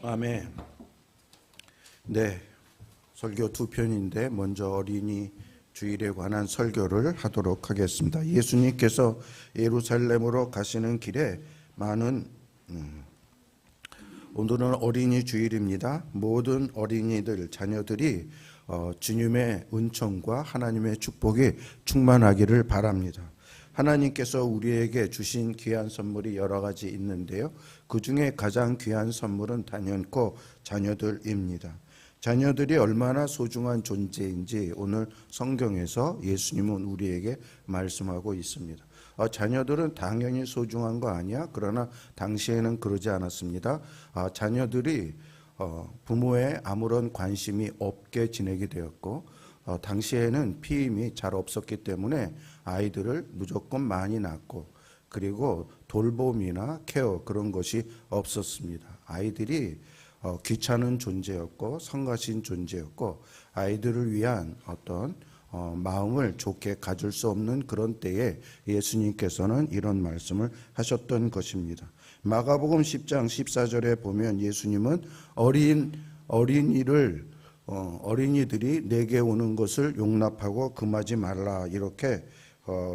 아멘. 네, 설교 두 편인데 먼저 어린이 주일에 관한 설교를 하도록 하겠습니다. 예수님께서 예루살렘으로 가시는 길에 오늘은 어린이 주일입니다. 모든 어린이들, 자녀들이 주님의 은총과 하나님의 축복이 충만하기를 바랍니다. 하나님께서 우리에게 주신 귀한 선물이 여러 가지 있는데요. 그 중에 가장 귀한 선물은 단연코 자녀들입니다. 자녀들이 얼마나 소중한 존재인지 오늘 성경에서 예수님은 우리에게 말씀하고 있습니다. 자녀들은 당연히 소중한 거 아니야? 그러나 당시에는 그러지 않았습니다. 자녀들이 부모의 아무런 관심이 없게 지내게 되었고 당시에는 피임이 잘 없었기 때문에 아이들을 무조건 많이 낳고 그리고 돌봄이나 케어 그런 것이 없었습니다. 아이들이 귀찮은 존재였고 성가신 존재였고 아이들을 위한 어떤 마음을 좋게 가질 수 없는 그런 때에 예수님께서는 이런 말씀을 하셨던 것입니다. 마가복음 10장 14절에 보면 예수님은 어린이들이 내게 오는 것을 용납하고 금하지 말라 이렇게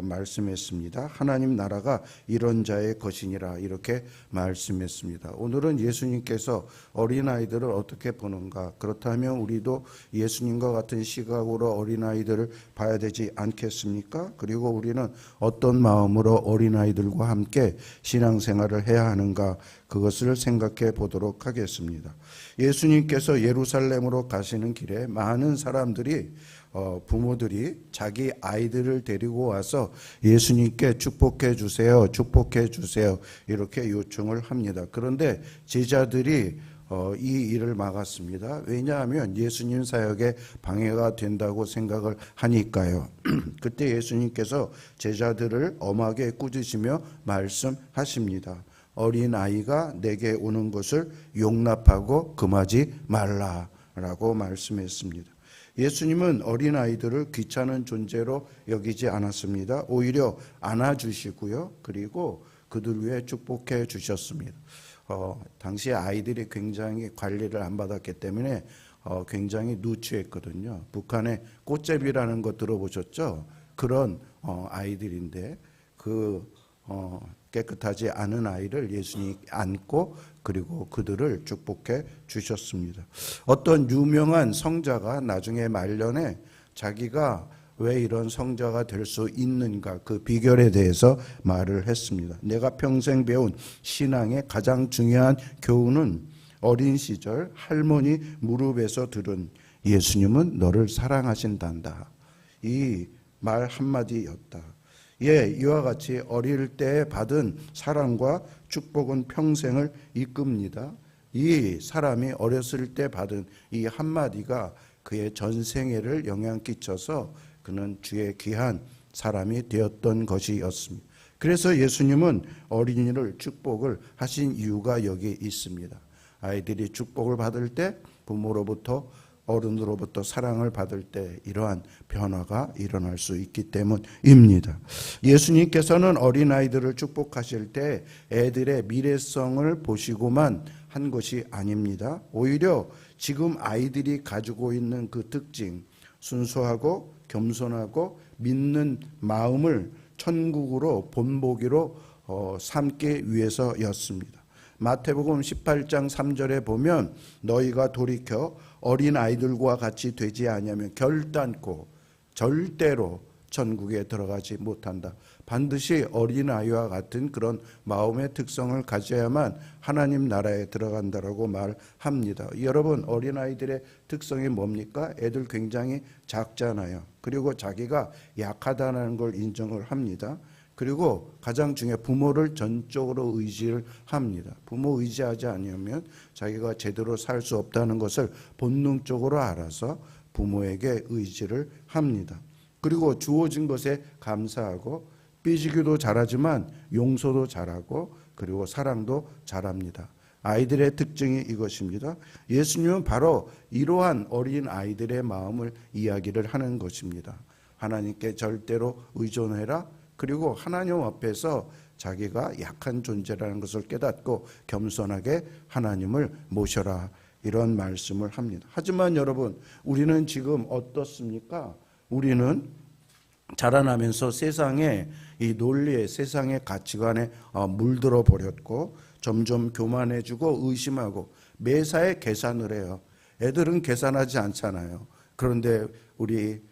말씀했습니다. 하나님 나라가 이런 자의 것이니라 이렇게 말씀했습니다. 오늘은 예수님께서 어린아이들을 어떻게 보는가? 그렇다면 우리도 예수님과 같은 시각으로 어린아이들을 봐야 되지 않겠습니까? 그리고 우리는 어떤 마음으로 어린아이들과 함께 신앙생활을 해야 하는가? 그것을 생각해 보도록 하겠습니다. 예수님께서 예루살렘으로 가시는 길에 많은 사람들이 부모들이 자기 아이들을 데리고 와서 예수님께 축복해 주세요, 축복해 주세요 이렇게 요청을 합니다. 그런데 제자들이 이 일을 막았습니다. 왜냐하면 예수님 사역에 방해가 된다고 생각을 하니까요. 그때 예수님께서 제자들을 엄하게 꾸짖으며 말씀하십니다. 어린아이가 내게 오는 것을 용납하고 금하지 말라라고 말씀했습니다. 예수님은 어린아이들을 귀찮은 존재로 여기지 않았습니다. 오히려 안아주시고요. 그리고 그들 위해 축복해 주셨습니다. 당시 아이들이 굉장히 관리를 안 받았기 때문에 굉장히 누추했거든요. 북한의 꽃제비라는 거 들어보셨죠? 그런 아이들인데 깨끗하지 않은 아이를 예수님이 안고 그리고 그들을 축복해 주셨습니다. 어떤 유명한 성자가 나중에 말년에 자기가 왜 이런 성자가 될 수 있는가 그 비결에 대해서 말을 했습니다. 내가 평생 배운 신앙의 가장 중요한 교훈은 어린 시절 할머니 무릎에서 들은 예수님은 너를 사랑하신단다. 이 말 한마디였다. 이와 같이 어릴 때 받은 사랑과 축복은 평생을 이끕니다. 이 사람이 어렸을 때 받은 이 한마디가 그의 전생애를 영향 끼쳐서 그는 주의 귀한 사람이 되었던 것이었습니다. 그래서 예수님은 어린이를 축복을 하신 이유가 여기 있습니다. 아이들이 축복을 받을 때 부모로부터 어른으로부터 사랑을 받을 때 이러한 변화가 일어날 수 있기 때문입니다. 예수님께서는 어린아이들을 축복하실 때 애들의 미래성을 보시고만 한 것이 아닙니다. 오히려 지금 아이들이 가지고 있는 그 특징, 순수하고 겸손하고 믿는 마음을 천국으로 본보기로 삼기 위해서였습니다. 마태복음 18장 3절에 보면 너희가 돌이켜 어린아이들과 같이 되지 아니하면 결단코 절대로 천국에 들어가지 못한다. 반드시 어린아이와 같은 그런 마음의 특성을 가져야만 하나님 나라에 들어간다라고 말합니다. 여러분 어린아이들의 특성이 뭡니까? 애들 굉장히 작잖아요. 그리고 자기가 약하다는 걸 인정을 합니다. 그리고 가장 중요한 부모를 전적으로 의지를 합니다. 부모 의지하지 않으면 자기가 제대로 살 수 없다는 것을 본능적으로 알아서 부모에게 의지를 합니다. 그리고 주어진 것에 감사하고 삐지기도 잘하지만 용서도 잘하고 그리고 사랑도 잘합니다. 아이들의 특징이 이것입니다. 예수님은 바로 이러한 어린 아이들의 마음을 이야기를 하는 것입니다. 하나님께 절대로 의존해라. 그리고 하나님 앞에서 자기가 약한 존재라는 것을 깨닫고 겸손하게 하나님을 모셔라, 이런 말씀을 합니다. 하지만 여러분, 우리는 지금 어떻습니까? 우리는 자라나면서 세상의 이 논리에, 세상의 가치관에 물들어 버렸고 점점 교만해지고 의심하고 매사에 계산을 해요. 애들은 계산하지 않잖아요. 그런데 우리는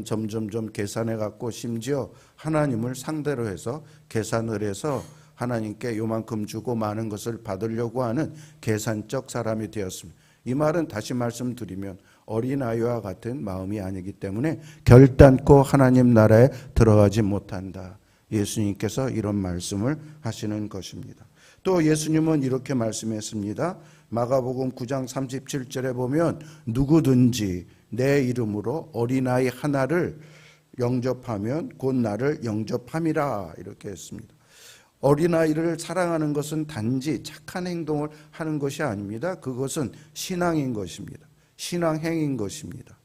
점점점 계산해 갖고 심지어 하나님을 상대로 해서 계산을 해서 하나님께 요만큼 주고 많은 것을 받으려고 하는 계산적 사람이 되었습니다. 이 말은 다시 말씀드리면 어린아이와 같은 마음이 아니기 때문에 결단코 하나님 나라에 들어가지 못한다. 예수님께서 이런 말씀을 하시는 것입니다. 또 예수님은 이렇게 말씀했습니다. 마가복음 9장 37절에 보면 누구든지 내 이름으로 어린아이 하나를 영접하면 곧 나를 영접함이라, 이렇게 했습니다. 어린아이를 사랑하는 것은 단지 착한 행동을 하는 것이 아닙니다. 그것은 신앙인 것입니다. 신앙행인 것입니다.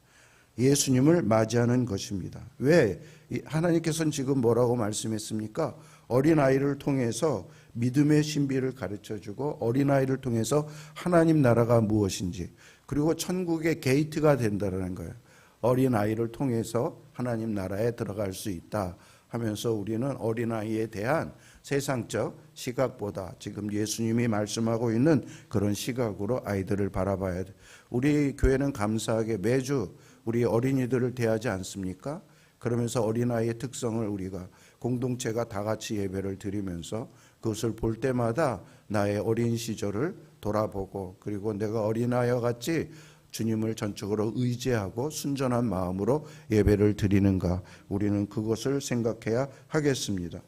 예수님을 맞이하는 것입니다. 왜? 하나님께서는 지금 뭐라고 말씀했습니까? 어린아이를 통해서 믿음의 신비를 가르쳐주고 어린아이를 통해서 하나님 나라가 무엇인지, 그리고 천국의 게이트가 된다는 거예요. 어린아이를 통해서 하나님 나라에 들어갈 수 있다 하면서 우리는 어린아이에 대한 세상적 시각보다 지금 예수님이 말씀하고 있는 그런 시각으로 아이들을 바라봐야 돼. 우리 교회는 감사하게 매주 우리 어린이들을 대하지 않습니까? 그러면서 어린아이의 특성을 우리가 공동체가 다 같이 예배를 드리면서 그것을 볼 때마다 나의 어린 시절을 돌아보고, 그리고 내가 어린아이와 같이 주님을 전적으로 의지하고 순전한 마음으로 예배를 드리는가, 우리는 그것을 생각해야 하겠습니다.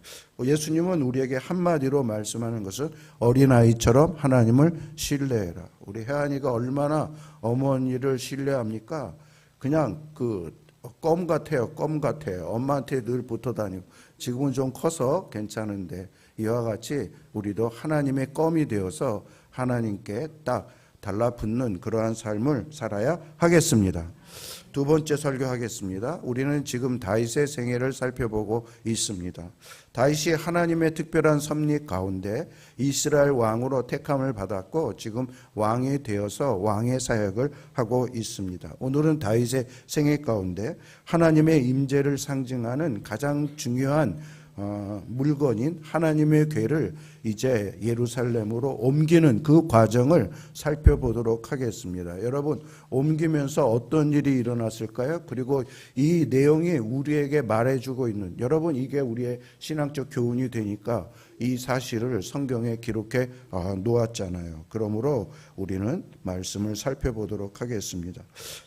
예수님은 우리에게 한마디로 말씀하는 것은 어린아이처럼 하나님을 신뢰해라. 우리 혜안이가 얼마나 어머니를 신뢰합니까? 그냥 껌 같아요. 껌 같아요. 엄마한테 늘 붙어 다니고. 지금은 좀 커서 괜찮은데 이와 같이 우리도 하나님의 껌이 되어서 하나님께 딱 달라붙는 그러한 삶을 살아야 하겠습니다. 두 번째 설교하겠습니다. 우리는 지금 다윗의 생애를 살펴보고 있습니다. 다윗이 하나님의 특별한 섭리 가운데 이스라엘 왕으로 택함을 받았고 지금 왕이 되어서 왕의 사역을 하고 있습니다. 오늘은 다윗의 생애 가운데 하나님의 임재를 상징하는 가장 중요한 물건인 하나님의 궤를 이제 예루살렘으로 옮기는 그 과정을 살펴보도록 하겠습니다. 여러분, 옮기면서 어떤 일이 일어났을까요? 그리고 이 내용이 우리에게 말해주고 있는, 여러분, 이게 우리의 신앙적 교훈이 되니까 이 사실을 성경에 기록해 놓았잖아요. 그러므로 우리는 말씀을 살펴보도록 하겠습니다.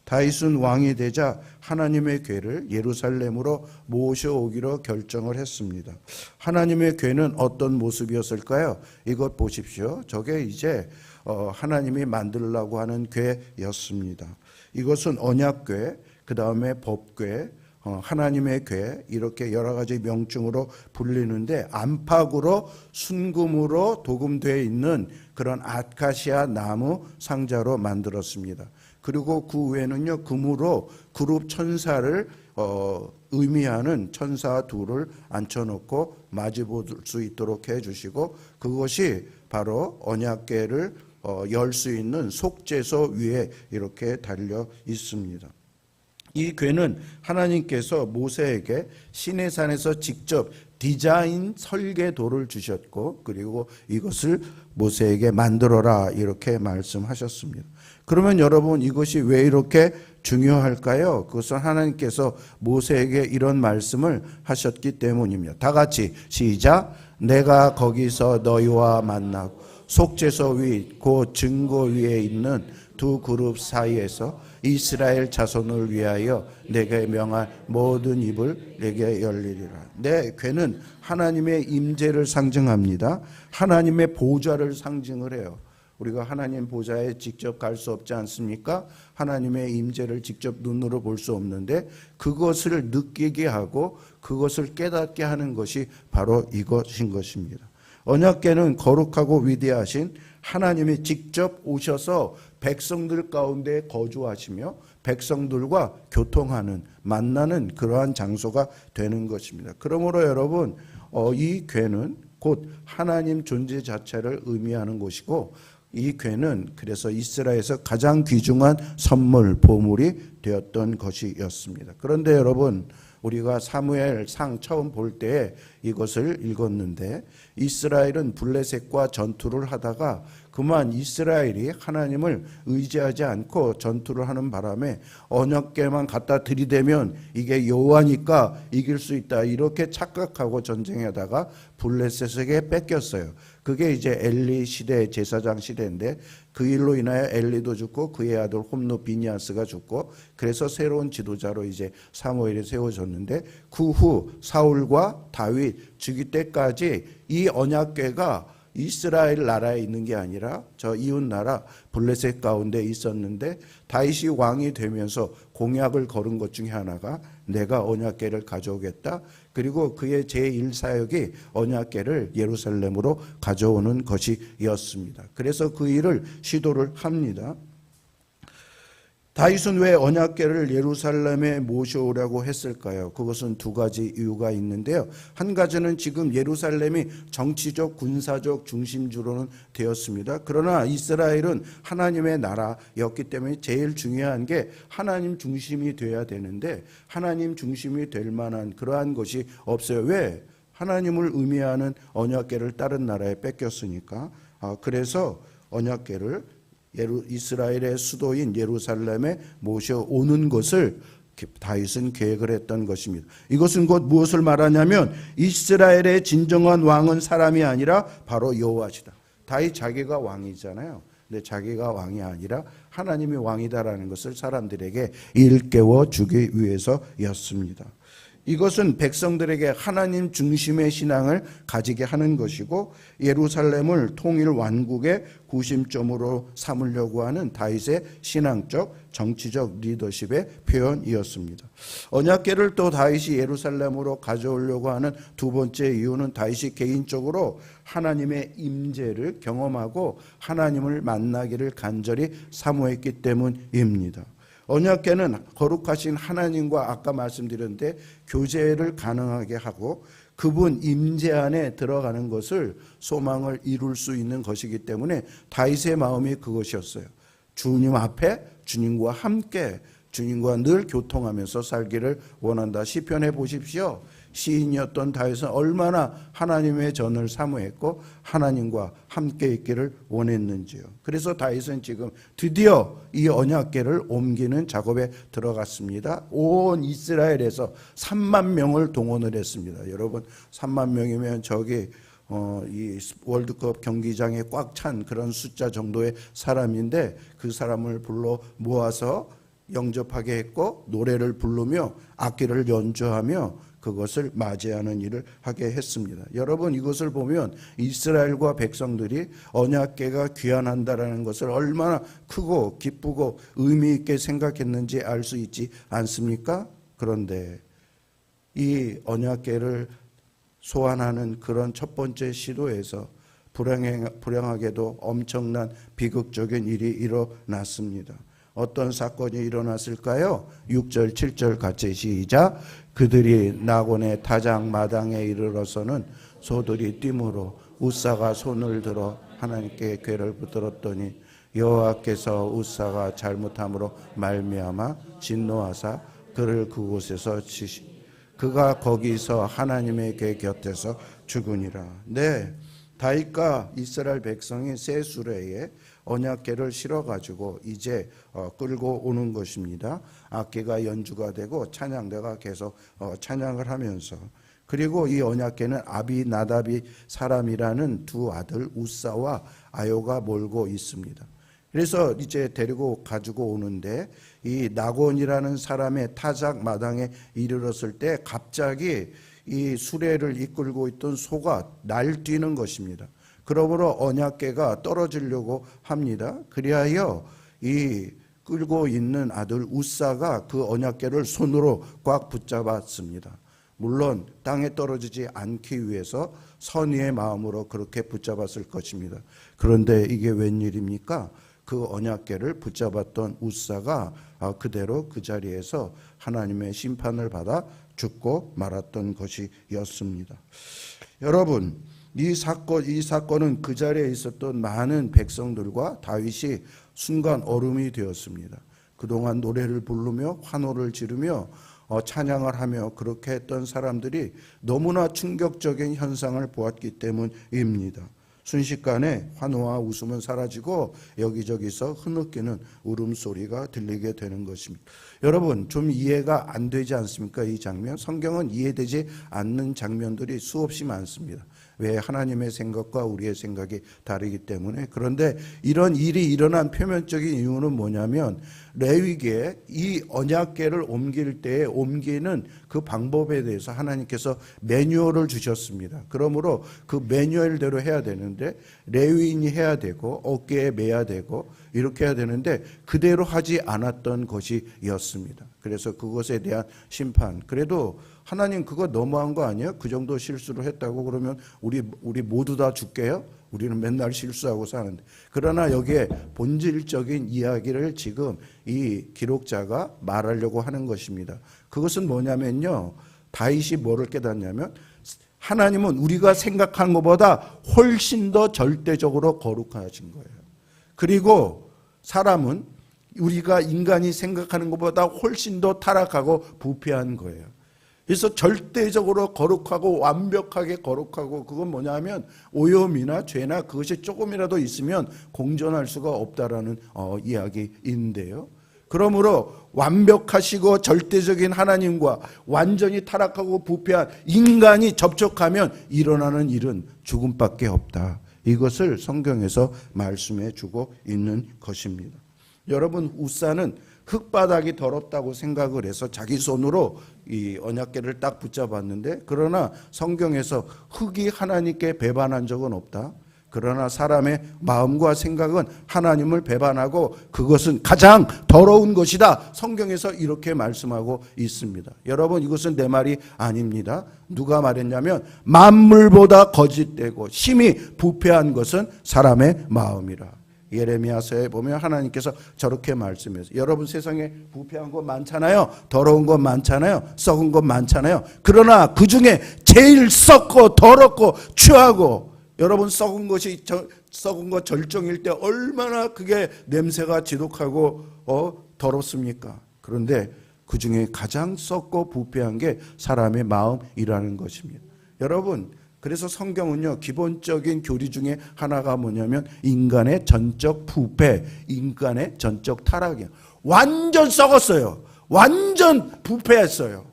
다윗은 왕이 되자 하나님의 궤를 예루살렘으로 모셔오기로 결정을 했습니다. 하나님의 궤는 어떤 모습이었을까요? 이것 보십시오. 저게 이제 하나님이 만들려고 하는 궤였습니다. 이것은 언약궤, 그 다음에 법궤, 하나님의 궤, 이렇게 여러 가지 명칭으로 불리는데 안팎으로 순금으로 도금되어 있는 그런 아카시아 나무 상자로 만들었습니다. 그리고 그 외에는요, 금으로 그룹 천사를 의미하는 천사 둘을 앉혀놓고 마주볼 수 있도록 해주시고, 그것이 바로 언약궤를 열 수 있는 속죄소 위에 이렇게 달려 있습니다. 이 궤는 하나님께서 모세에게 시내산에서 직접 디자인 설계도를 주셨고, 그리고 이것을 모세에게 만들어라 이렇게 말씀하셨습니다. 그러면 여러분, 이것이 왜 이렇게 중요할까요? 그것은 하나님께서 모세에게 이런 말씀을 하셨기 때문입니다. 다 같이 시작. 내가 거기서 너희와 만나고 속죄소 위 곧 증거 위에 있는 두 그룹 사이에서 이스라엘 자손을 위하여 내게 명할 모든 입을 내게 열리리라. 내 궤는 하나님의 임재를 상징합니다. 하나님의 보좌를 상징을 해요. 우리가 하나님 보좌에 직접 갈 수 없지 않습니까? 하나님의 임재를 직접 눈으로 볼 수 없는데 그것을 느끼게 하고 그것을 깨닫게 하는 것이 바로 이것인 것입니다. 언약궤는 거룩하고 위대하신 하나님이 직접 오셔서 백성들 가운데 거주하시며 백성들과 교통하는, 만나는 그러한 장소가 되는 것입니다. 그러므로 여러분, 이 궤는 곧 하나님 존재 자체를 의미하는 곳이고, 이 궤는 그래서 이스라엘에서 가장 귀중한 선물, 보물이 되었던 것이었습니다. 그런데 여러분, 우리가 사무엘상 처음 볼 때에 이것을 읽었는데, 이스라엘은 블레셋과 전투를 하다가 그만 이스라엘이 하나님을 의지하지 않고 전투를 하는 바람에 언약궤만 갖다 들이대면 이게 여호와니까 이길 수 있다, 이렇게 착각하고 전쟁하다가 블레셋에게 뺏겼어요. 그게 이제 엘리 시대, 제사장 시대인데, 그 일로 인하여 엘리도 죽고 그의 아들 홈노 비니아스가 죽고, 그래서 새로운 지도자로 이제 사무엘이 세워졌는데, 그 후 사울과 다윗 죽일 때까지 이 언약궤가 이스라엘 나라에 있는 게 아니라 저 이웃 나라 블레셋 가운데 있었는데, 다윗이 왕이 되면서 공약을 걸은 것 중에 하나가 내가 언약궤를 가져오겠다. 그리고 그의 제1사역이 언약궤를 예루살렘으로 가져오는 것이었습니다. 그래서 그 일을 시도를 합니다. 다윗은 왜 언약궤를 예루살렘에 모셔오려고 했을까요? 그것은 두 가지 이유가 있는데요. 한 가지는 지금 예루살렘이 정치적, 군사적 중심지로는 되었습니다. 그러나 이스라엘은 하나님의 나라였기 때문에 제일 중요한 게 하나님 중심이 돼야 되는데, 하나님 중심이 될 만한 그러한 것이 없어요. 왜? 하나님을 의미하는 언약궤를 다른 나라에 뺏겼으니까. 그래서 언약궤를 이스라엘의 수도인 예루살렘에 모셔오는 것을 다윗은 계획을 했던 것입니다. 이것은 곧 무엇을 말하냐면, 이스라엘의 진정한 왕은 사람이 아니라 바로 여호와시다. 다윗 자기가 왕이잖아요. 근데 자기가 왕이 아니라 하나님이 왕이다라는 것을 사람들에게 일깨워 주기 위해서였습니다. 이것은 백성들에게 하나님 중심의 신앙을 가지게 하는 것이고, 예루살렘을 통일 왕국의 구심점으로 삼으려고 하는 다윗의 신앙적, 정치적 리더십의 표현이었습니다. 언약궤를 또 다윗이 예루살렘으로 가져오려고 하는 두 번째 이유는 다윗이 개인적으로 하나님의 임재를 경험하고 하나님을 만나기를 간절히 사모했기 때문입니다. 언약궤는 거룩하신 하나님과 아까 말씀드렸는데 교제를 가능하게 하고 그분 임재 안에 들어가는 것을 소망을 이룰 수 있는 것이기 때문에 다윗의 마음이 그것이었어요. 주님 앞에 주님과 함께 주님과 늘 교통하면서 살기를 원한다. 시편에 보십시오. 시인이었던 다윗은 얼마나 하나님의 전을 사모했고 하나님과 함께 있기를 원했는지요. 그래서 다윗은 지금 드디어 이 언약궤를 옮기는 작업에 들어갔습니다. 온 이스라엘에서 3만 명을 동원을 했습니다. 여러분, 3만 명이면 저기 이 월드컵 경기장에 꽉 찬 그런 숫자 정도의 사람인데, 그 사람을 불러 모아서 영접하게 했고 노래를 부르며 악기를 연주하며 그것을 맞이하는 일을 하게 했습니다. 여러분, 이것을 보면 이스라엘과 백성들이 언약궤가 귀환한다라는 것을 얼마나 크고 기쁘고 의미 있게 생각했는지 알 수 있지 않습니까? 그런데 이 언약궤를 소환하는 그런 첫 번째 시도에서 불행하게도 엄청난 비극적인 일이 일어났습니다. 어떤 사건이 일어났을까요? 6절, 7절 같이 시작. 그들이 나곤의 타작 마당에 이르러서는 소들이 뛰므로 우사가 손을 들어 하나님께 궤를 붙들었더니 여호와께서 우사가 잘못함으로 말미암아 진노하사 그를 그곳에서 치시. 그가 거기서 하나님의 궤 곁에서 죽으니라. 네, 다윗과 이스라엘 백성이 새 수레에 언약궤를 실어가지고 이제 끌고 오는 것입니다. 악기가 연주가 되고 찬양대가 계속 찬양을 하면서, 그리고 이 언약궤는 아비나답이 사람이라는 두 아들 우사와 아요가 몰고 있습니다. 그래서 이제 데리고 가지고 오는데, 이 나곤이라는 사람의 타작 마당에 이르렀을 때 갑자기 이 수레를 이끌고 있던 소가 날뛰는 것입니다. 그러므로 언약궤가 떨어지려고 합니다. 그리하여 이 끌고 있는 아들 우사가 그 언약궤를 손으로 꽉 붙잡았습니다. 물론 땅에 떨어지지 않기 위해서 선의의 마음으로 그렇게 붙잡았을 것입니다. 그런데 이게 웬일입니까? 그 언약궤를 붙잡았던 우사가 그대로 그 자리에서 하나님의 심판을 받아 죽고 말았던 것이었습니다. 여러분, 이 사건은 그 자리에 있었던 많은 백성들과 다윗이 순간 얼음이 되었습니다. 그동안 노래를 부르며 환호를 지르며 찬양을 하며 그렇게 했던 사람들이 너무나 충격적인 현상을 보았기 때문입니다. 순식간에 환호와 웃음은 사라지고 여기저기서 흐느끼는 울음소리가 들리게 되는 것입니다. 여러분, 좀 이해가 안 되지 않습니까? 이 장면. 성경은 이해되지 않는 장면들이 수없이 많습니다. 왜? 하나님의 생각과 우리의 생각이 다르기 때문에. 그런데 이런 일이 일어난 표면적인 이유는 뭐냐면 레위기에 이 언약궤를 옮길 때에 옮기는 그 방법에 대해서 하나님께서 매뉴얼을 주셨습니다. 그러므로 그 매뉴얼대로 해야 되는데 레위인이 해야 되고 어깨에 매야 되고 이렇게 해야 되는데 그대로 하지 않았던 것이었습니다. 그래서 그것에 대한 심판. 그래도 하나님 그거 너무한 거 아니에요? 그 정도 실수를 했다고 그러면 우리 모두 다 죽게요? 우리는 맨날 실수하고 사는데. 그러나 여기에 본질적인 이야기를 지금 이 기록자가 말하려고 하는 것입니다. 그것은 뭐냐면요, 다윗이 뭐를 깨닫냐면 하나님은 우리가 생각한 것보다 훨씬 더 절대적으로 거룩하신 거예요. 그리고 사람은 우리가 인간이 생각하는 것보다 훨씬 더 타락하고 부패한 거예요. 그래서 절대적으로 거룩하고 완벽하게 거룩하고, 그건 뭐냐면 오염이나 죄나 그것이 조금이라도 있으면 공존할 수가 없다라는 이야기인데요. 그러므로 완벽하시고 절대적인 하나님과 완전히 타락하고 부패한 인간이 접촉하면 일어나는 일은 죽음밖에 없다. 이것을 성경에서 말씀해 주고 있는 것입니다. 여러분, 우사는 흙바닥이 더럽다고 생각을 해서 자기 손으로 이 언약궤를 딱 붙잡았는데, 그러나 성경에서 흙이 하나님께 배반한 적은 없다. 그러나 사람의 마음과 생각은 하나님을 배반하고 그것은 가장 더러운 것이다. 성경에서 이렇게 말씀하고 있습니다. 여러분, 이것은 내 말이 아닙니다. 누가 말했냐면 만물보다 거짓되고 심히 부패한 것은 사람의 마음이라. 예레미야서에 보면 하나님께서 저렇게 말씀해서, 여러분 세상에 부패한 것 많잖아요. 더러운 것 많잖아요. 썩은 것 많잖아요. 그러나 그 중에 제일 썩고 더럽고 추하고, 여러분 썩은 것 절정일 때 얼마나 그게 냄새가 지독하고 더럽습니까? 그런데 그 중에 가장 썩고 부패한 게 사람의 마음이라는 것입니다. 여러분, 그래서 성경은요, 기본적인 교리 중에 하나가 뭐냐면 인간의 전적 부패, 인간의 전적 타락이에요. 완전 썩었어요. 완전 부패했어요.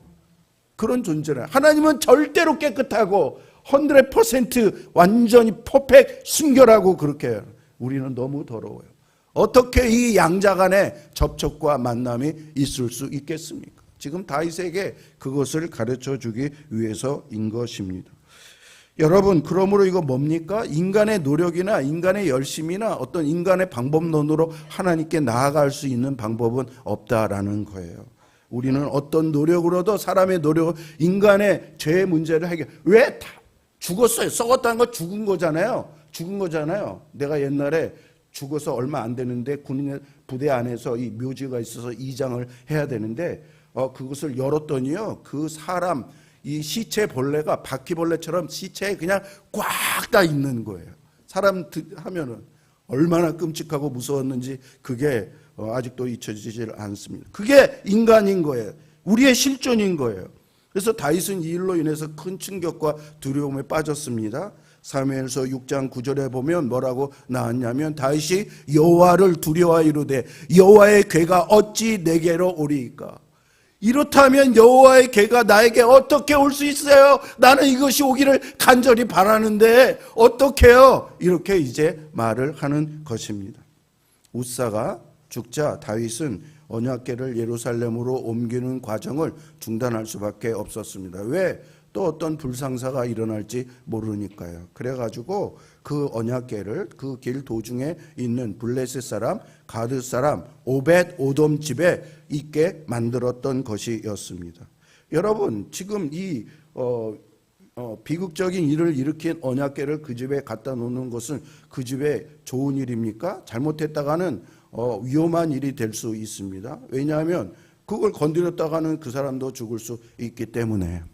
그런 존재라. 하나님은 절대로 깨끗하고 100% 완전히 퍼펙트 순결하고 그렇게 해요. 우리는 너무 더러워요. 어떻게 이 양자 간의 접촉과 만남이 있을 수 있겠습니까? 지금 다윗에게 그것을 가르쳐 주기 위해서인 것입니다. 여러분, 그러므로 이거 뭡니까? 인간의 노력이나 인간의 열심이나 어떤 인간의 방법론으로 하나님께 나아갈 수 있는 방법은 없다라는 거예요. 우리는 어떤 노력으로도 사람의 노력, 인간의 죄의 문제를 해결. 왜 다 죽었어요? 썩었다는 거 죽은 거잖아요. 죽은 거잖아요. 내가 옛날에 죽어서 얼마 안 되는데 군인 부대 안에서 이 묘지가 있어서 이장을 해야 되는데 그것을 열었더니요, 그 사람 이 시체 벌레가 바퀴벌레처럼 시체에 그냥 꽉 다 있는 거예요. 사람 하면은 얼마나 끔찍하고 무서웠는지 그게 아직도 잊혀지질 않습니다. 그게 인간인 거예요. 우리의 실존인 거예요. 그래서 다윗은 이 일로 인해서 큰 충격과 두려움에 빠졌습니다. 사무엘서 6장 9절에 보면 뭐라고 나왔냐면 다윗이 여호와를 두려워하이로되 여호와의 궤가 어찌 내게로 오리이까. 이렇다면 여호와의 궤가 나에게 어떻게 올 수 있어요? 나는 이것이 오기를 간절히 바라는데 어떻게요? 이렇게 이제 말을 하는 것입니다. 우사가 죽자 다윗은 언약궤를 예루살렘으로 옮기는 과정을 중단할 수밖에 없었습니다. 왜? 또 어떤 불상사가 일어날지 모르니까요. 그래가지고 그 언약궤를 그 길 도중에 있는 블레셋 사람, 가드 사람, 오벳 오돔 집에 있게 만들었던 것이었습니다. 여러분, 지금 이 비극적인 일을 일으킨 언약궤를 그 집에 갖다 놓는 것은 그 집에 좋은 일입니까? 잘못했다가는 위험한 일이 될 수 있습니다. 왜냐하면 그걸 건드렸다가는 그 사람도 죽을 수 있기 때문에.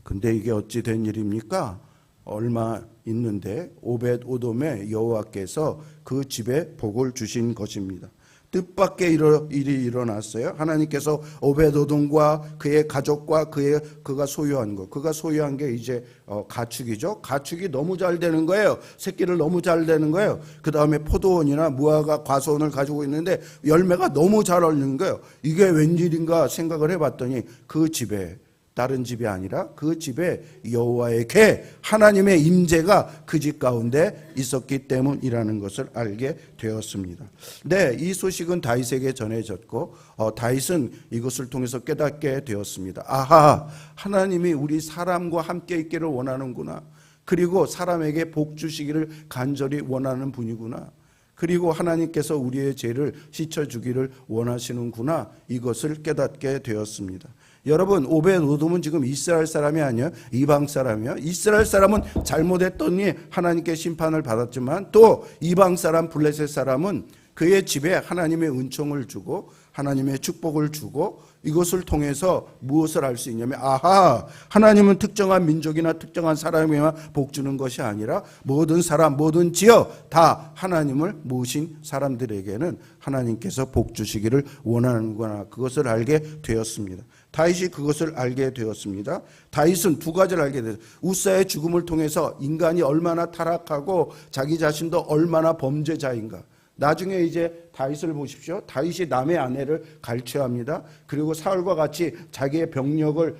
근데 이게 어찌 된 일입니까? 얼마 있는데 오벳오돔의 여호와께서 그 집에 복을 주신 것입니다. 뜻밖의 일이 일어났어요. 하나님께서 오벳오돔과 그의 가족과 그가 소유한 것, 그가 소유한 게 이제 가축이죠. 가축이 너무 잘 되는 거예요. 새끼를 너무 잘 되는 거예요. 그 다음에 포도원이나 무화과 과수원을 가지고 있는데 열매가 너무 잘 얻는 거예요. 이게 웬일인가 생각을 해봤더니 그 집에, 다른 집이 아니라 그 집에 여호와의 궤, 하나님의 임재가 그 집 가운데 있었기 때문이라는 것을 알게 되었습니다. 네, 이 소식은 다윗에게 전해졌고 다윗은 이것을 통해서 깨닫게 되었습니다. 아하, 하나님이 우리 사람과 함께 있기를 원하는구나. 그리고 사람에게 복 주시기를 간절히 원하는 분이구나. 그리고 하나님께서 우리의 죄를 씻어주기를 원하시는구나. 이것을 깨닫게 되었습니다. 여러분, 오벳오돔은 지금 이스라엘 사람이 아니에요. 이방 사람이에요. 이스라엘 사람은 잘못했더니 하나님께 심판을 받았지만 또 이방 사람, 블레셋 사람은 그의 집에 하나님의 은총을 주고 하나님의 축복을 주고 이것을 통해서 무엇을 알 수 있냐면, 아하, 하나님은 특정한 민족이나 특정한 사람에만 복 주는 것이 아니라 모든 사람, 모든 지역 다 하나님을 모신 사람들에게는 하나님께서 복 주시기를 원하는구나. 그것을 알게 되었습니다. 다윗이 그것을 알게 되었습니다. 다윗은 두 가지를 알게 되었어요. 우사의 죽음을 통해서 인간이 얼마나 타락하고 자기 자신도 얼마나 범죄자인가. 나중에 이제 다윗을 보십시오. 다윗이 남의 아내를 갈취합니다. 그리고 사울과 같이 자기의 병력을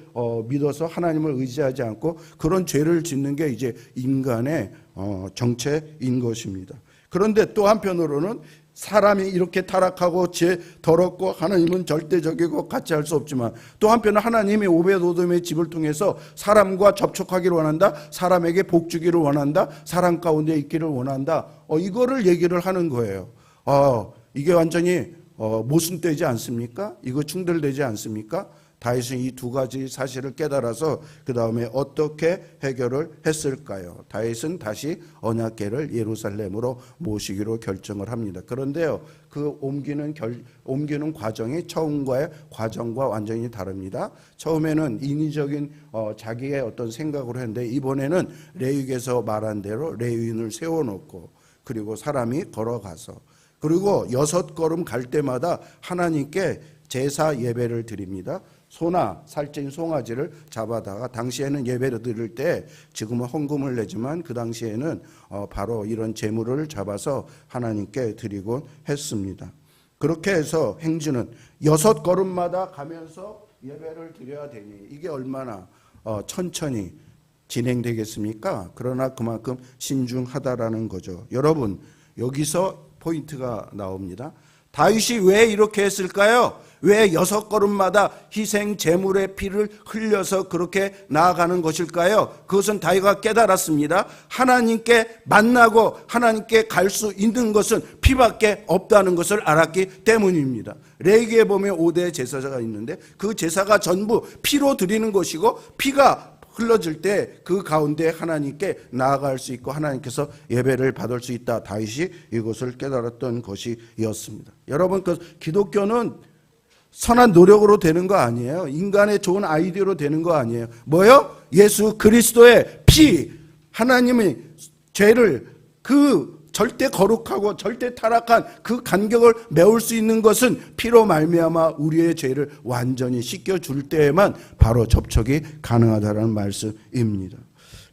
믿어서 하나님을 의지하지 않고 그런 죄를 짓는 게 이제 인간의 정체인 것입니다. 그런데 또 한편으로는 사람이 이렇게 타락하고 더럽고 하나님은 절대적이고 같이 할 수 없지만 또 한편은 하나님이 오벳오돔의 집을 통해서 사람과 접촉하기를 원한다. 사람에게 복 주기를 원한다. 사람 가운데 있기를 원한다. 이거를 얘기를 하는 거예요. 이게 완전히 모순되지 않습니까? 이거 충돌되지 않습니까? 다윗은 이 두 가지 사실을 깨달아서 그 다음에 어떻게 해결을 했을까요? 다윗은 다시 언약궤를 예루살렘으로 모시기로 결정을 합니다. 그런데요, 그 옮기는 과정이 처음과의 과정과 완전히 다릅니다. 처음에는 인위적인 자기의 어떤 생각으로 했는데 이번에는 레위기에서 말한 대로 레위인을 세워놓고 그리고 사람이 걸어가서 그리고 6걸음 갈 때마다 하나님께 제사 예배를 드립니다. 소나 살찐 송아지를 잡아다가 당시에는 예배를 드릴 때 지금은 헌금을 내지만 그 당시에는 바로 이런 제물을 잡아서 하나님께 드리곤 했습니다. 그렇게 해서 행주는 6걸음마다 가면서 예배를 드려야 되니 이게 얼마나 천천히 진행되겠습니까? 그러나 그만큼 신중하다라는 거죠. 여러분, 여기서 포인트가 나옵니다. 다윗이 왜 이렇게 했을까요? 왜 6걸음마다 희생 제물의 피를 흘려서 그렇게 나아가는 것일까요? 그것은 다윗이 깨달았습니다. 하나님께 만나고 하나님께 갈 수 있는 것은 피밖에 없다는 것을 알았기 때문입니다. 레위기에 보면 5대 제사자가 있는데 그 제사가 전부 피로 드리는 것이고 피가 흘러질 때 그 가운데 하나님께 나아갈 수 있고 하나님께서 예배를 받을 수 있다. 다윗이 이것을 깨달았던 것이었습니다. 여러분, 그 기독교는 선한 노력으로 되는 거 아니에요. 인간의 좋은 아이디어로 되는 거 아니에요. 뭐요? 예수 그리스도의 피, 하나님이 죄를 절대 거룩하고 절대 타락한 그 간격을 메울 수 있는 것은 피로 말미암아 우리의 죄를 완전히 씻겨줄 때에만 바로 접촉이 가능하다는 말씀입니다.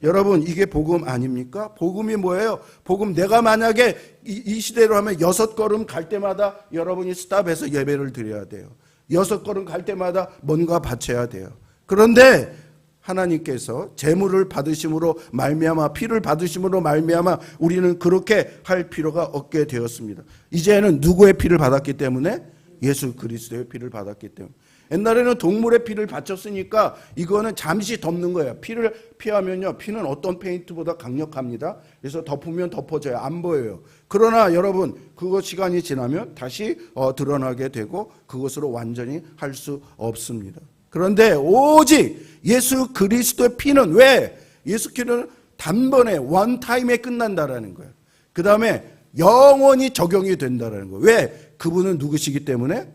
여러분, 이게 복음 아닙니까? 복음이 뭐예요? 복음, 내가 만약에 이 시대로 하면 6걸음 갈 때마다 여러분이 스탑해서 예배를 드려야 돼요. 6걸음 갈 때마다 뭔가 바쳐야 돼요. 그런데 하나님께서 제물을 받으심으로 말미암아 피를 받으심으로 말미암아 우리는 그렇게 할 필요가 없게 되었습니다. 이제는 누구의 피를 받았기 때문에? 예수 그리스도의 피를 받았기 때문에. 옛날에는 동물의 피를 바쳤으니까 이거는 잠시 덮는 거예요. 피를 피하면요, 피는 어떤 페인트보다 강력합니다. 그래서 덮으면 덮어져요. 안 보여요. 그러나 여러분, 그거 시간이 지나면 다시 드러나게 되고 그것으로 완전히 할 수 없습니다. 그런데 오직 예수 그리스도의 피는 왜? 예수 피는 단번에 원타임에 끝난다라는 거예요. 그 다음에 영원히 적용이 된다라는 거예요. 왜? 그분은 누구시기 때문에?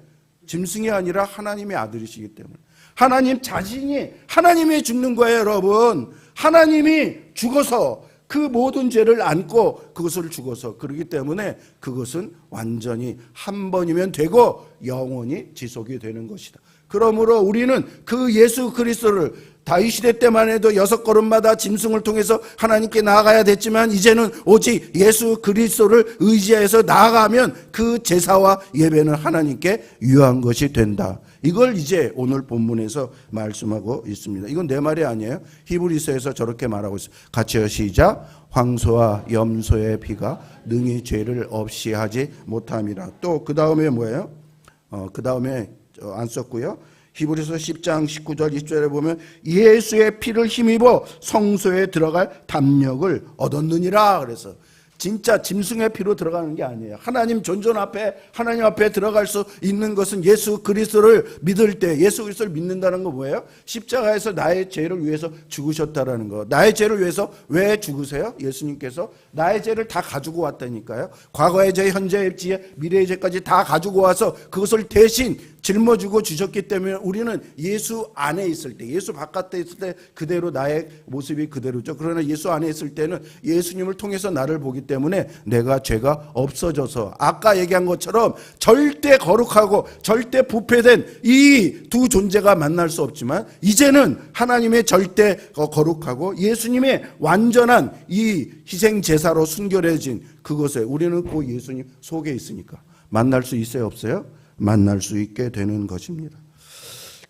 짐승이 아니라 하나님의 아들이시기 때문에. 하나님 자신이 하나님이 죽는 거예요, 여러분. 하나님이 죽어서 그 모든 죄를 안고 그것을 죽어서, 그렇기 때문에 그것은 완전히 한 번이면 되고 영원히 지속이 되는 것이다. 그러므로 우리는 그 예수 그리스도를 다윗 시대 때만 해도 6걸음마다 짐승을 통해서 하나님께 나아가야 됐지만 이제는 오직 예수 그리스도를 의지해서 나아가면 그 제사와 예배는 하나님께 유한 것이 된다. 이걸 이제 오늘 본문에서 말씀하고 있습니다. 이건 내 말이 아니에요. 히브리서에서 저렇게 말하고 있어요. 같이요, 시작. 황소와 염소의 피가 능히 죄를 없이 하지 못함이라. 또 그 다음에 뭐예요? 그 다음에 안 썼고요. 히브리서 10장 19절 20절에 보면 예수의 피를 힘입어 성소에 들어갈 담력을 얻었느니라. 그래서 진짜 짐승의 피로 들어가는 게 아니에요. 하나님 존존 앞에, 하나님 앞에 들어갈 수 있는 것은 예수 그리스도를 믿을 때, 예수 그리스도를 믿는다는 거 뭐예요? 십자가에서 나의 죄를 위해서 죽으셨다라는 거. 나의 죄를 위해서 왜 죽으세요? 예수님께서 나의 죄를 다 가지고 왔다니까요. 과거의 죄, 현재의 죄, 미래의 죄까지 다 가지고 와서 그것을 대신 짊어지고 주셨기 때문에 우리는 예수 안에 있을 때, 예수 바깥에 있을 때 그대로 나의 모습이 그대로죠. 그러나 예수 안에 있을 때는 예수님을 통해서 나를 보기 때문에 내가 죄가 없어져서 아까 얘기한 것처럼 절대 거룩하고 절대 부패된 이 두 존재가 만날 수 없지만 이제는 하나님의 절대 거룩하고 예수님의 완전한 이 희생 제사로 순결해진 그것에 우리는 그 예수님 속에 있으니까 만날 수 있어요, 없어요? 만날 수 있게 되는 것입니다.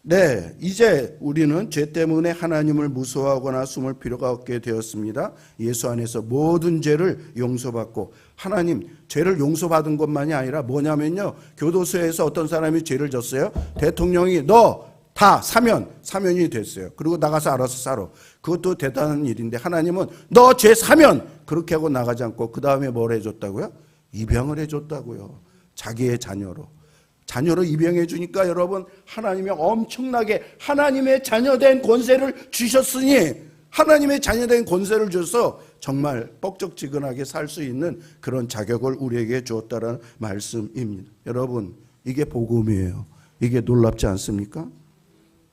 네, 이제 우리는 죄 때문에 하나님을 무서워하거나 숨을 필요가 없게 되었습니다. 예수 안에서 모든 죄를 용서받고, 하나님 죄를 용서받은 것만이 아니라 뭐냐면요, 교도소에서 어떤 사람이 죄를 졌어요. 대통령이 너 다 사면이 됐어요. 그리고 나가서 알아서 살아. 그것도 대단한 일인데 하나님은 너 죄 사면 그렇게 하고 나가지 않고 그 다음에 뭘 해줬다고요? 입양을 해줬다고요. 자기의 자녀로 입양해 주니까 여러분, 하나님이 엄청나게 하나님의 자녀된 권세를 주셨으니, 하나님의 자녀된 권세를 줘서 정말 뻑적지근하게 살 수 있는 그런 자격을 우리에게 주었다는 말씀입니다. 여러분, 이게 복음이에요. 이게 놀랍지 않습니까?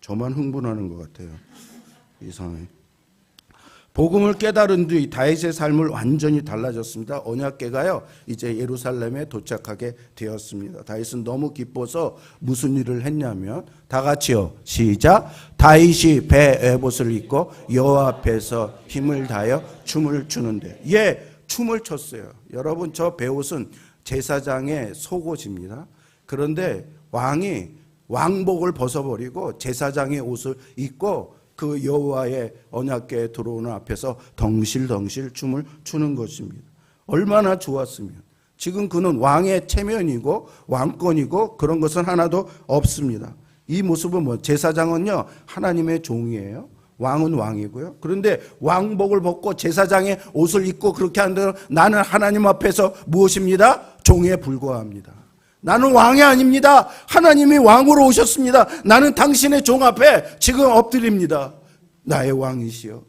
저만 흥분하는 것 같아요. 이상해. 복음을 깨달은 뒤 다윗의 삶을 완전히 달라졌습니다. 언약궤가요 이제 예루살렘에 도착하게 되었습니다. 다윗은 너무 기뻐서 무슨 일을 했냐면, 다 같이요, 시작. 다윗이 배 에봇을 입고 여호와 앞에서 힘을 다하여 춤을 추는데, 춤을 췄어요. 여러분, 저 베옷은 제사장의 속옷입니다. 그런데 왕이 왕복을 벗어버리고 제사장의 옷을 입고 그 여호와의 언약궤에 들어오는 앞에서 덩실덩실 춤을 추는 것입니다. 얼마나 좋았으면. 지금 그는 왕의 체면이고 왕권이고 그런 것은 하나도 없습니다. 이 모습은 뭐, 제사장은요 하나님의 종이에요. 왕은 왕이고요. 그런데 왕복을 벗고 제사장의 옷을 입고 그렇게 한다면 나는 하나님 앞에서 무엇입니다? 종에 불과합니다. 나는 왕이 아닙니다. 하나님이 왕으로 오셨습니다. 나는 당신의 종 앞에 지금 엎드립니다. 나의 왕이시여,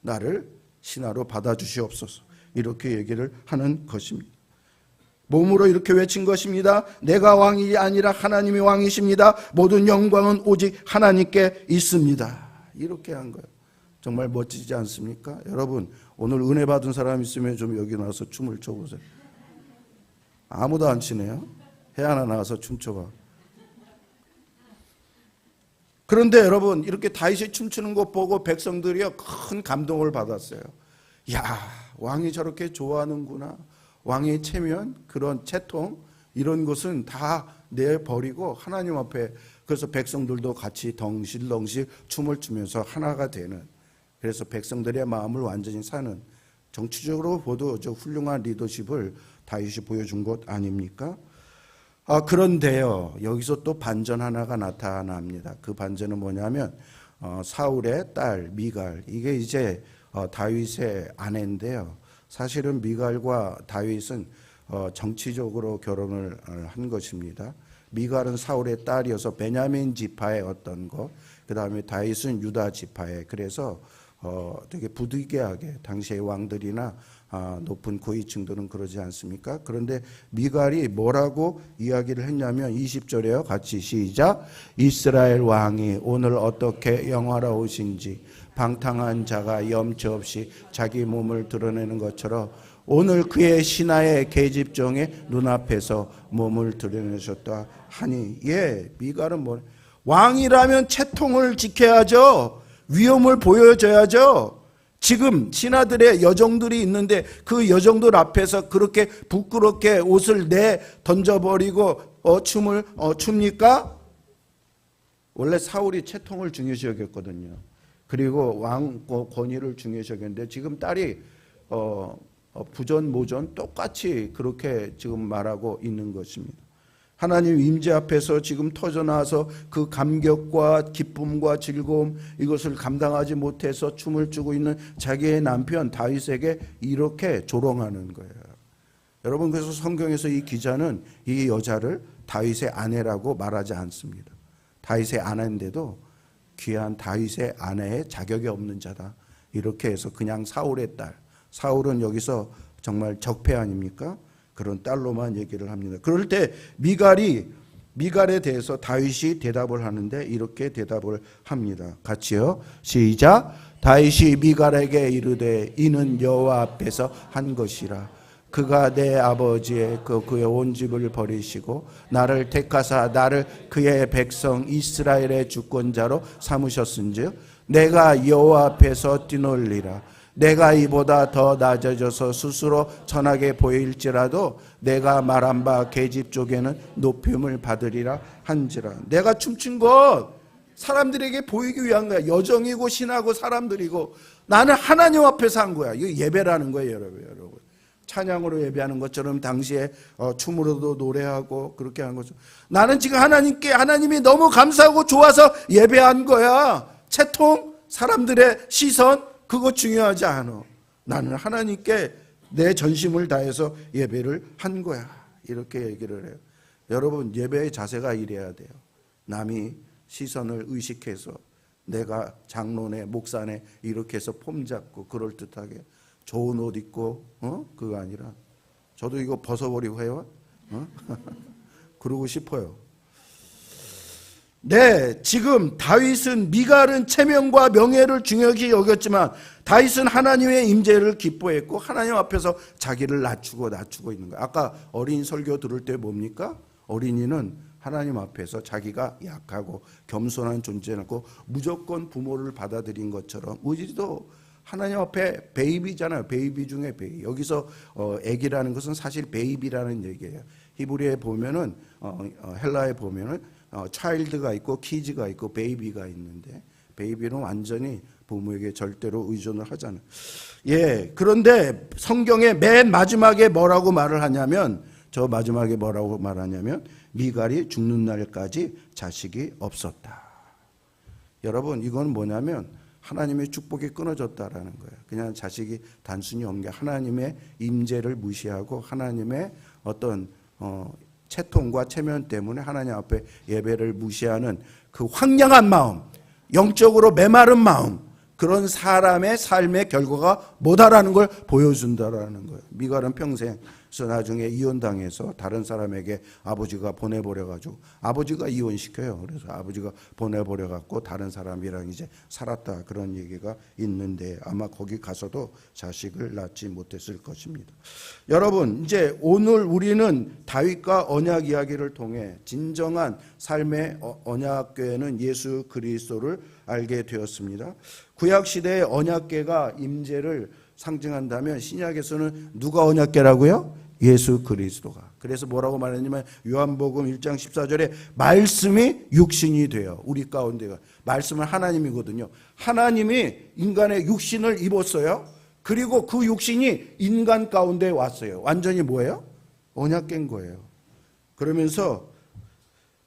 나를 신하로 받아주시옵소서. 이렇게 얘기를 하는 것입니다. 몸으로 이렇게 외친 것입니다. 내가 왕이 아니라 하나님이 왕이십니다. 모든 영광은 오직 하나님께 있습니다. 이렇게 한 거예요. 정말 멋지지 않습니까? 여러분, 오늘 은혜 받은 사람 있으면 좀 여기 나와서 춤을 춰보세요. 아무도 안 치네요. 해 하나 나와서 춤춰봐. 그런데 여러분, 이렇게 다윗이 춤추는 것 보고 백성들이요 큰 감동을 받았어요. 야, 왕이 저렇게 좋아하는구나. 왕의 체면, 그런 채통, 이런 것은 다 내버리고 하나님 앞에, 그래서 백성들도 같이 덩실덩실 춤을 추면서 하나가 되는, 그래서 백성들의 마음을 완전히 사는, 정치적으로 보도 저 훌륭한 리더십을 다윗이 보여준 것 아닙니까? 그런데요, 여기서 또 반전 하나가 나타납니다. 그 반전은 뭐냐면, 사울의 딸 미갈, 이게 이제 다윗의 아내인데요. 사실은 미갈과 다윗은 정치적으로 결혼을 한 것입니다. 미갈은 사울의 딸이어서 베냐민 지파의 어떤 것, 그 다음에 다윗은 유다 지파의, 그래서 되게 부득이하게 당시의 왕들이나 높은 고위층들은 그러지 않습니까? 그런데 미갈이 뭐라고 이야기를 했냐면 20절에요. 같이 시작. 이스라엘 왕이 오늘 어떻게 영화로우신지 방탕한 자가 염치 없이 자기 몸을 드러내는 것처럼 오늘 그의 신하의 계집종의 눈앞에서 몸을 드러내셨다 하니, 미갈은 왕이라면 채통을 지켜야죠. 위엄을 보여줘야죠. 지금 신하들의 여종들이 있는데 그 여종들 앞에서 그렇게 부끄럽게 옷을 던져버리고 춤을 춥니까? 원래 사울이 채통을 중요시 여겼거든요. 그리고 왕 권위를 중요시 여겼는데 지금 딸이 부전 모전 똑같이 그렇게 지금 말하고 있는 것입니다. 하나님 임재 앞에서 지금 터져나와서 그 감격과 기쁨과 즐거움 이것을 감당하지 못해서 춤을 추고 있는 자기의 남편 다윗에게 이렇게 조롱하는 거예요. 여러분, 그래서 성경에서 이 기자는 이 여자를 다윗의 아내라고 말하지 않습니다. 다윗의 아내인데도 귀한 다윗의 아내의 자격이 없는 자다, 이렇게 해서 그냥 사울의 딸, 사울은 여기서 정말 적폐 아닙니까? 그런 딸로만 얘기를 합니다. 그럴 때 미갈에 대해서 다윗이 대답을 하는데 이렇게 대답을 합니다. 같이요. 시작. 다윗이 미갈에게 이르되 이는 여호와 앞에서 한 것이라. 그가 내 아버지의 그의 온 집을 버리시고 나를 택하사 나를 그의 백성 이스라엘의 주권자로 삼으셨은즉 내가 여호와 앞에서 뛰놀리라. 내가 이보다 더 낮아져서 스스로 천하게 보일지라도 내가 말한 바 계집 쪽에는 높임을 받으리라 한지라. 내가 춤춘 것 사람들에게 보이기 위한 거야. 여정이고 신하고 사람들이고 나는 하나님 앞에서 한 거야. 이거 예배라는 거예요, 여러분. 찬양으로 예배하는 것처럼 당시에 춤으로도 노래하고 그렇게 하는 거죠. 나는 지금 하나님이 너무 감사하고 좋아서 예배한 거야. 채통, 사람들의 시선, 그거 중요하지 않아. 나는 하나님께 내 전심을 다해서 예배를 한 거야. 이렇게 얘기를 해요. 여러분, 예배의 자세가 이래야 돼요. 남이 시선을 의식해서 내가 장로네, 목사네 이렇게 해서 폼 잡고 그럴듯하게 좋은 옷 입고 그거 아니라 저도 이거 벗어버리고 해요. 그러고 싶어요. 네, 지금 다윗은 미갈은 체면과 명예를 중요시 여겼지만 다윗은 하나님의 임재를 기뻐했고 하나님 앞에서 자기를 낮추고 있는 거예요. 아까 어린이 설교 들을 때 뭡니까? 어린이는 하나님 앞에서 자기가 약하고 겸손한 존재고 무조건 부모를 받아들인 것처럼 우리도 하나님 앞에 베이비잖아요. 베이비 중에 베이비. 여기서 애기라는 것은 사실 베이비라는 얘기예요. 히브리에 보면은 헬라에 보면은 차일드가 있고 키즈가 있고 베이비가 있는데 베이비는 완전히 부모에게 절대로 의존을 하잖아요. 그런데 성경의 맨 마지막에 뭐라고 말을 하냐면 미갈이 죽는 날까지 자식이 없었다. 여러분, 이건 뭐냐면 하나님의 축복이 끊어졌다라는 거예요. 그냥 자식이 단순히 없는 게 하나님의 임재를 무시하고 하나님의 어떤 채통과 체면 때문에 하나님 앞에 예배를 무시하는 그 황량한 마음, 영적으로 메마른 마음, 그런 사람의 삶의 결과가 뭐다라는 걸 보여준다라는 거예요. 미갈은 평생, 그래서 나중에 이혼당해서 다른 사람에게 아버지가 보내버려가지고 아버지가 이혼시켜요. 그래서 아버지가 보내버려갖고 다른 사람이랑 이제 살았다, 그런 얘기가 있는데 아마 거기 가서도 자식을 낳지 못했을 것입니다. 여러분, 이제 오늘 우리는 다윗과 언약 이야기를 통해 진정한 삶의 언약궤는 예수 그리스도를 알게 되었습니다. 구약시대의 언약궤가 임재를 상징한다면 신약에서는 누가 언약궤라고요? 예수 그리스도가. 그래서 뭐라고 말했냐면 요한복음 1장 14절에 말씀이 육신이 되어 우리 가운데가, 말씀은 하나님이거든요. 하나님이 인간의 육신을 입었어요. 그리고 그 육신이 인간 가운데 왔어요. 완전히 뭐예요? 언약궤인 거예요. 그러면서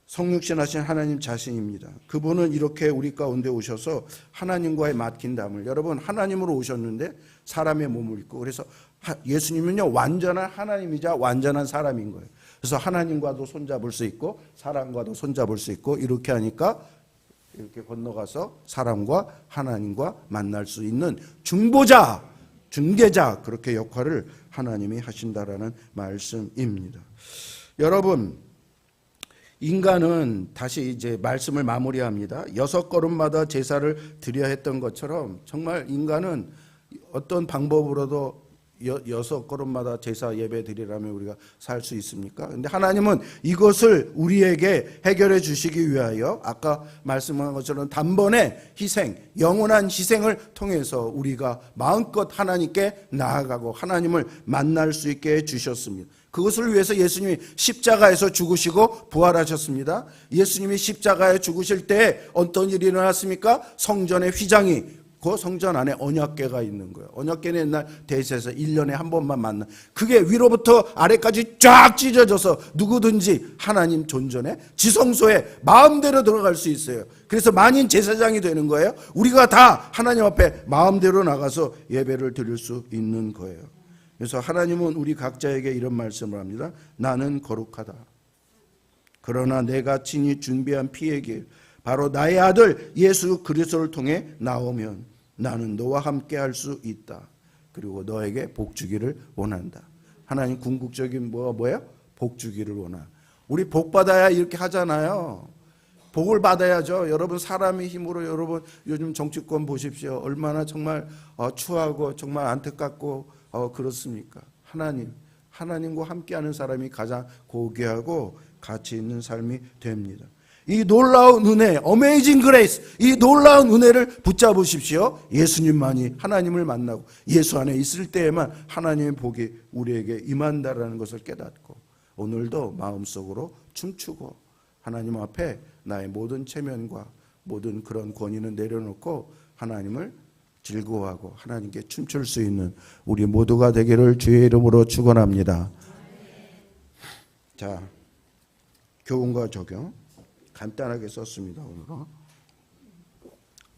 성육신 하신 하나님 자신입니다. 그분은 이렇게 우리 가운데 오셔서 하나님과의 맡긴 담을, 여러분 하나님으로 오셨는데 사람의 몸을 입고, 그래서 예수님은요 완전한 하나님이자 완전한 사람인 거예요. 그래서 하나님과도 손잡을 수 있고 사람과도 손잡을 수 있고 이렇게 하니까 이렇게 건너가서 사람과 하나님과 만날 수 있는 중보자, 중개자, 그렇게 역할을 하나님이 하신다라는 말씀입니다. 여러분, 인간은 다시 이제 말씀을 마무리합니다. 6걸음마다 제사를 드려야 했던 것처럼 정말 인간은 어떤 방법으로도 6걸음마다 제사 예배 드리라면 우리가 살 수 있습니까? 근데 하나님은 이것을 우리에게 해결해 주시기 위하여 아까 말씀한 것처럼 단번에 희생, 영원한 희생을 통해서 우리가 마음껏 하나님께 나아가고 하나님을 만날 수 있게 해 주셨습니다. 그것을 위해서 예수님이 십자가에서 죽으시고 부활하셨습니다. 예수님이 십자가에 죽으실 때 어떤 일이 일어났습니까? 성전의 휘장이, 그 성전 안에 언약궤가 있는 거예요. 언약궤는 옛날 대세에서 1년에 한 번만 만나. 그게 위로부터 아래까지 쫙 찢어져서 누구든지 하나님 존전에 지성소에 마음대로 들어갈 수 있어요. 그래서 만인 제사장이 되는 거예요. 우리가 다 하나님 앞에 마음대로 나가서 예배를 드릴 수 있는 거예요. 그래서 하나님은 우리 각자에게 이런 말씀을 합니다. 나는 거룩하다. 그러나 내가 친히 준비한 피의 길, 바로 나의 아들 예수 그리스도를 통해 나오면 나는 너와 함께 할 수 있다. 그리고 너에게 복 주기를 원한다. 하나님 궁극적인 뭐예요? 복 주기를 원한다. 우리 복 받아야 이렇게 하잖아요. 복을 받아야죠. 여러분 사람의 힘으로 여러분 요즘 정치권 보십시오. 얼마나 정말 추하고 정말 안타깝고 그렇습니까? 하나님과 함께하는 사람이 가장 고귀하고 가치 있는 삶이 됩니다. 이 놀라운 은혜, 어메이징 그레이스, 이 놀라운 은혜를 붙잡으십시오. 예수님만이 하나님을 만나고 예수 안에 있을 때에만 하나님의 복이 우리에게 임한다라는 것을 깨닫고 오늘도 마음속으로 춤추고 하나님 앞에 나의 모든 체면과 모든 그런 권위는 내려놓고 하나님을 즐거워하고 하나님께 춤출 수 있는 우리 모두가 되기를 주의 이름으로 축원합니다. 자, 교훈과 적용 간단하게 썼습니다. 오늘은